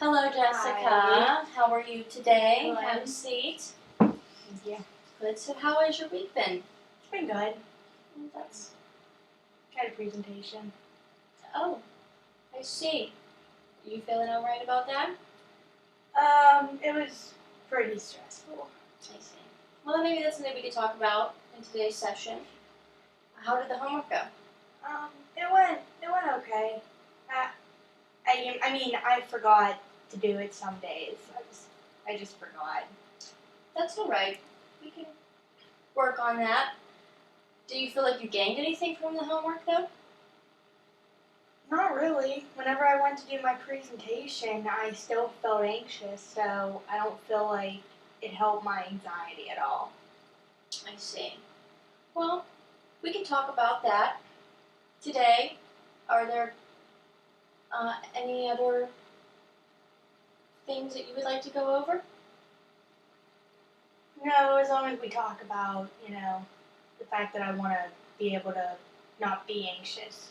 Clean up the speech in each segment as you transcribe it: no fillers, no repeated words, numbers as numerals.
Hello, Jessica. Hi. How are you today? Hello. Have a seat. Thank you. Good. So, how has your week been? It's been good. That's. Had a presentation. Oh, I see. Are you feeling all right about that? It was pretty stressful. I see. Well, maybe that's something we could talk about in today's session. How did the homework go? It went okay. I forgot to do it some days. I just forgot. That's all right. We can work on that. Do you feel like you gained anything from the homework, though? Not really. Whenever I went to do my presentation, I still felt anxious, so I don't feel like it helped my anxiety at all. I see. Well, we can talk about that today. Are there any other things that you would like to go over? No, as long as we talk about, the fact that I want to be able to not be anxious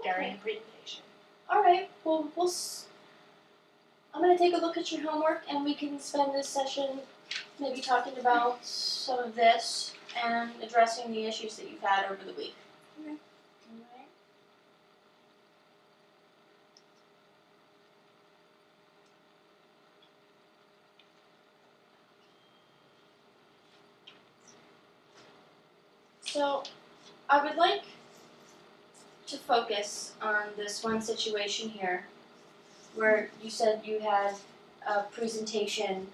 during the presentation. All right. Well, I'm going to take a look at your homework, and we can spend this session maybe talking about some of this and addressing the issues that you've had over the week. Okay. All right. So, I would like to focus on this one situation here where you said you had a presentation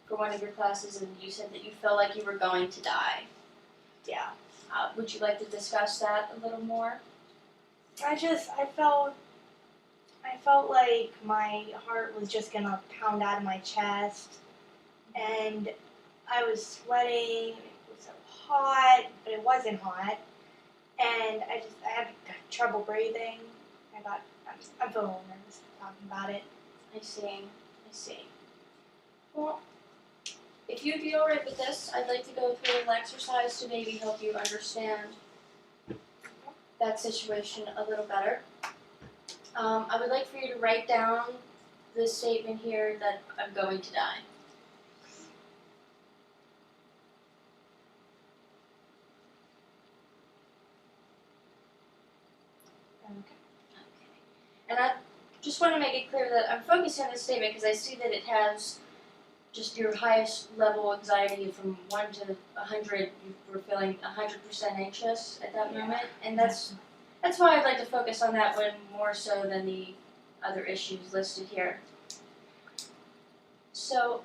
for one of your classes and you said that you felt like you were going to die. Yeah. Would you like to discuss that a little more? I felt like my heart was just gonna pound out of my chest, and I was sweating. It was so hot, but it wasn't hot, and I had trouble breathing. I'm feeling nervous talking about it. I see. Well, if you'd be alright with this, I'd like to go through a little exercise to maybe help you understand that situation a little better. I would like for you to write down this statement here that I'm going to die. Okay. And I just want to make it clear that I'm focusing on this statement because I see that it has just your highest level anxiety from 1 to 100. You were feeling 100% anxious at that moment, and that's why I'd like to focus on that one more so than the other issues listed here. So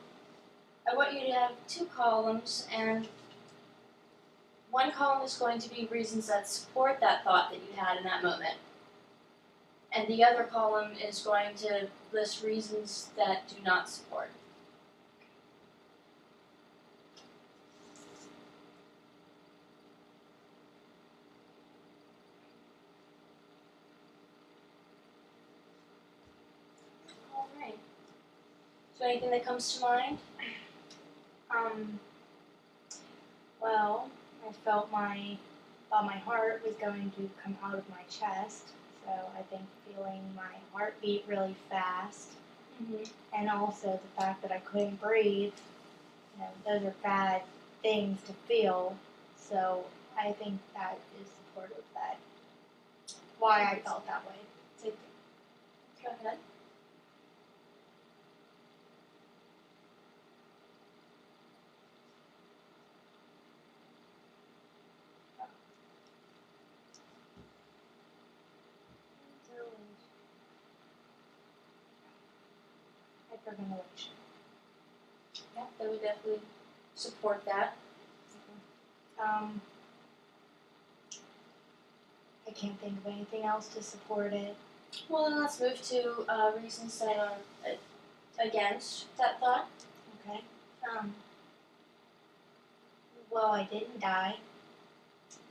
I want you to have 2 columns, and one column is going to be reasons that support that thought that you had in that moment. And the other column is going to list reasons that do not support. All right. So anything that comes to mind? Well, I thought my heart was going to come out of my chest, so I think feeling my heartbeat really fast, and also the fact that I couldn't breathe, those are bad things to feel, so I think that is supportive of that, why I felt that way. Go ahead. Hyperventilation. Yeah, that would definitely support that. I can't think of anything else to support it. Well, then let's move to reasons that are against that thought. Okay. Well, I didn't die.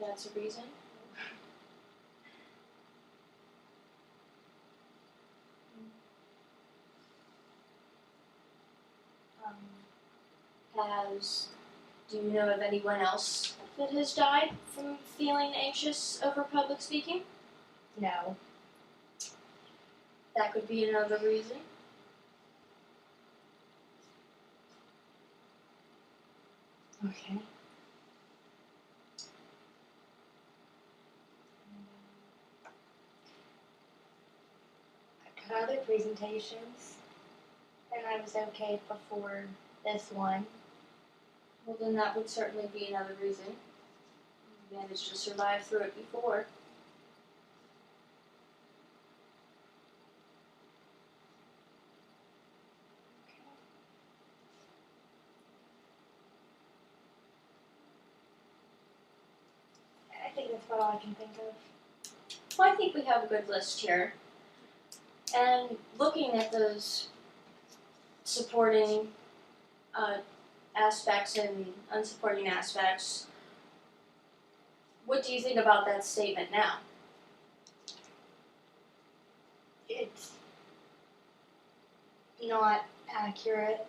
That's a reason. Do you know of anyone else that has died from feeling anxious over public speaking? No. That could be another reason. Okay. I've done other presentations, and I was okay before this one. Well, then that would certainly be another reason. You managed to survive through it before. I think that's about all I can think of. Well, I think we have a good list here. And looking at those supporting aspects and unsupporting aspects, what do you think about that statement now? It's not accurate.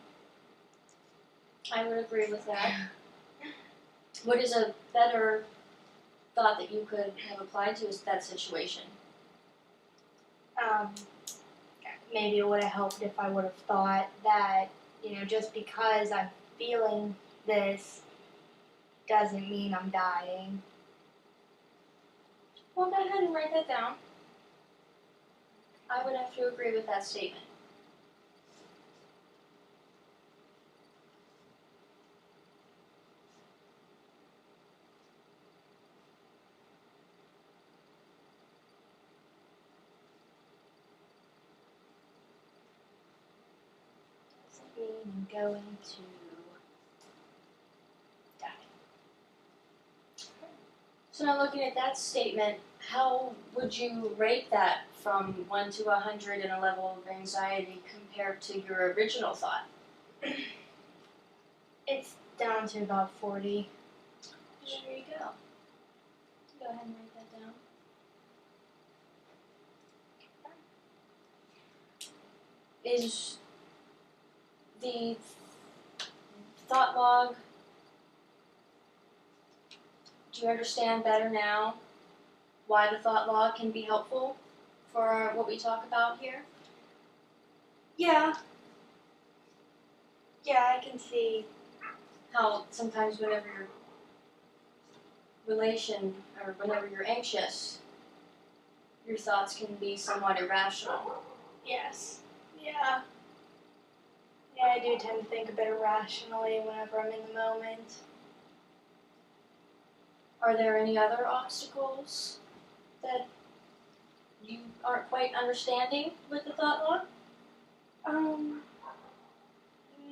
I would agree with that. What is a better thought that you could have applied to that situation? Maybe it would have helped if I would have thought that, just because I'm feeling this doesn't mean I'm dying. Well, go ahead and write that down. I would have to agree with that statement. Doesn't mean I'm going to die. So now looking at that statement, how would you rate that from 1 to 100 in a level of anxiety compared to your original thought? It's down to about 40. There you go. Go ahead and write that down. Is the thought log, do you understand better now why the thought log can be helpful for what we talk about here? Yeah. Yeah, I can see. How sometimes whenever you're anxious, your thoughts can be somewhat irrational. Yes. Yeah. Yeah, I do tend to think a bit irrationally whenever I'm in the moment. Are there any other obstacles that you aren't quite understanding with the thought log?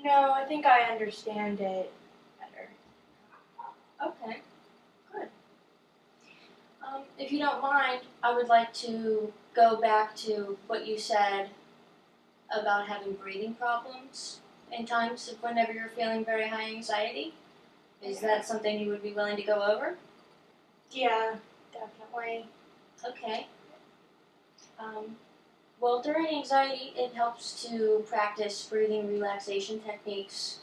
No, I think I understand it better. Okay, good. If you don't mind, I would like to go back to what you said about having breathing problems in times of whenever you're feeling very high anxiety. Is that something you would be willing to go over? Yeah, definitely. Okay. Well, during anxiety, it helps to practice breathing relaxation techniques.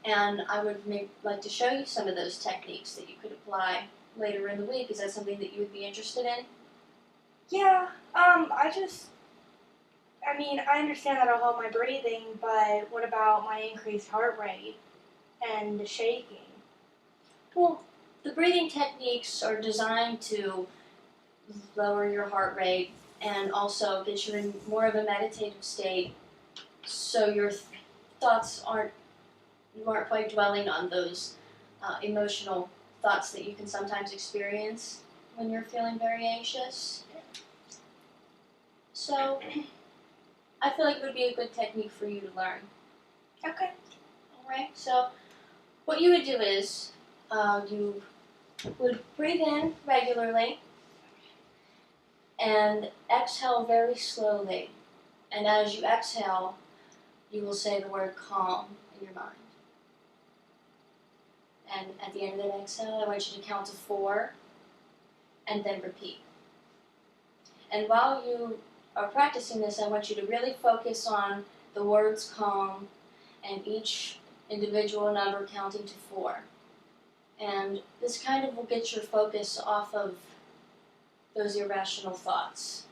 And I would like to show you some of those techniques that you could apply later in the week. Is that something that you would be interested in? Yeah, I understand that'll help my breathing, but what about my increased heart rate and the shaking? Well, the breathing techniques are designed to lower your heart rate and also get you in more of a meditative state so your thoughts aren't quite dwelling on those emotional thoughts that you can sometimes experience when you're feeling very anxious. So I feel like it would be a good technique for you to learn. Okay. Alright, so what you would do is you would breathe in regularly and exhale very slowly. And as you exhale, you will say the word calm in your mind. And at the end of that exhale, I want you to count to 4 and then repeat. And while you are practicing this, I want you to really focus on the words calm and each individual number counting to 4. And this kind of will get your focus off of those irrational thoughts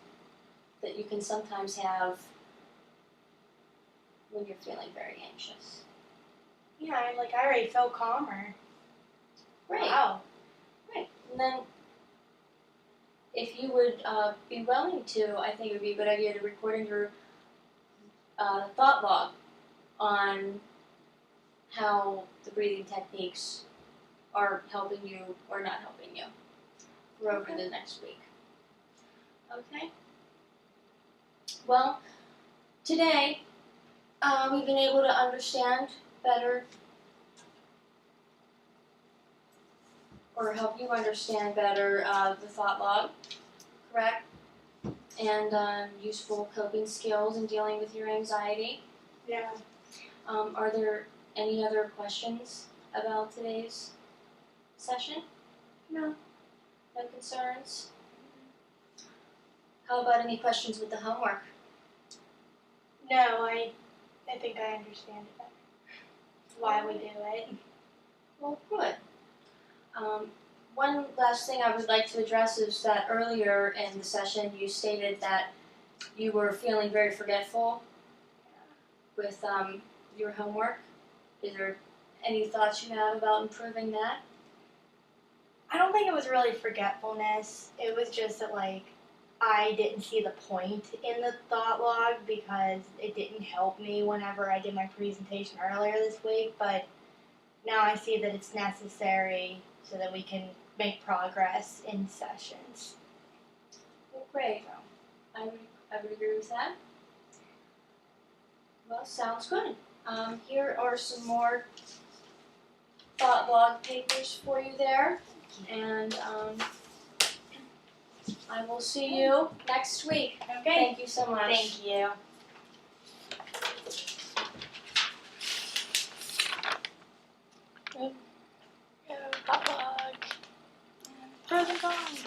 that you can sometimes have when you're feeling very anxious. Yeah, I already feel calmer. Great. Wow. Right. And then, if you would be willing to, I think it would be a good idea to record in your thought log on how the breathing techniques are helping you or not helping you for over the next week. Okay? Well, today we've been able to understand better or help you understand better the thought log, correct? And useful coping skills in dealing with your anxiety. Yeah. Are there any other questions about today's session? No. No concerns? How about any questions with the homework? No, I think I understand it better. Why we do it. Well, good. One last thing I would like to address is that earlier in the session you stated that you were feeling very forgetful with your homework. Is there any thoughts you have about improving that? I don't think it was really forgetfulness. It was just that, I didn't see the point in the thought log because it didn't help me whenever I did my presentation earlier this week. But now I see that it's necessary so that we can make progress in sessions. Well, great. I would agree with that. Well, sounds good. Here are some more thought log papers for you there. And I will see you next week. Okay. Thank you so much. Thank you. Thought log. Pros and cons.